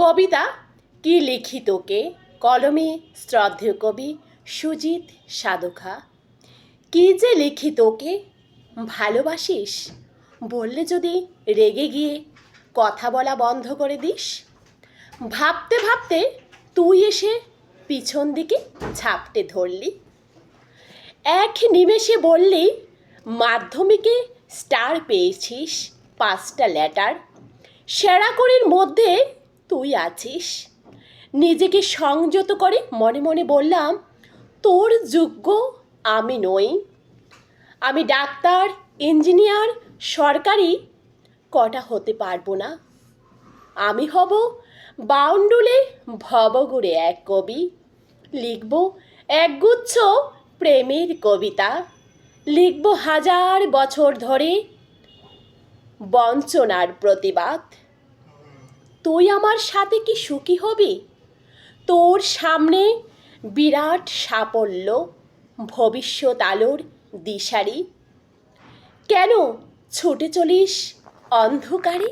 কবিতা কি লিখি তোকে, কলমে শ্রদ্ধেয় কবি সুজিত সাধুখা। কি যে লিখি তোকে, ভালোবাসিস বললে যদি রেগে গিয়ে কথা বলা বন্ধ করে দিস। ভাবতে ভাবতে তুই এসে পিছন দিকে ঝাপটে ধরলি। এক নিমেষে বললি মাধ্যমিকে স্টার পেয়েছিস 5টা লেটার, সেরাকড়ির মধ্যে তুই আছিস। নিজেকে সংযত করে মনে মনে বললাম তোর যোগ্য আমি নই। আমি ডাক্তার, ইঞ্জিনিয়ার, সরকারি কটা হতে পারবো না। আমি হব বাউন্ডুলে ভবঘুরে এক কবি, লিখব একগুচ্ছ প্রেমের কবিতা, লিখব 1000 বছর ধরে বঞ্চনার প্রতিবাদ। তুই আমার সাথে কি সুখী হবি? তোর সামনে বিরাট সাফল্য, ভবিষ্যৎ আলোর দিশারি। কেন ছুটে চলিস অন্ধকারে?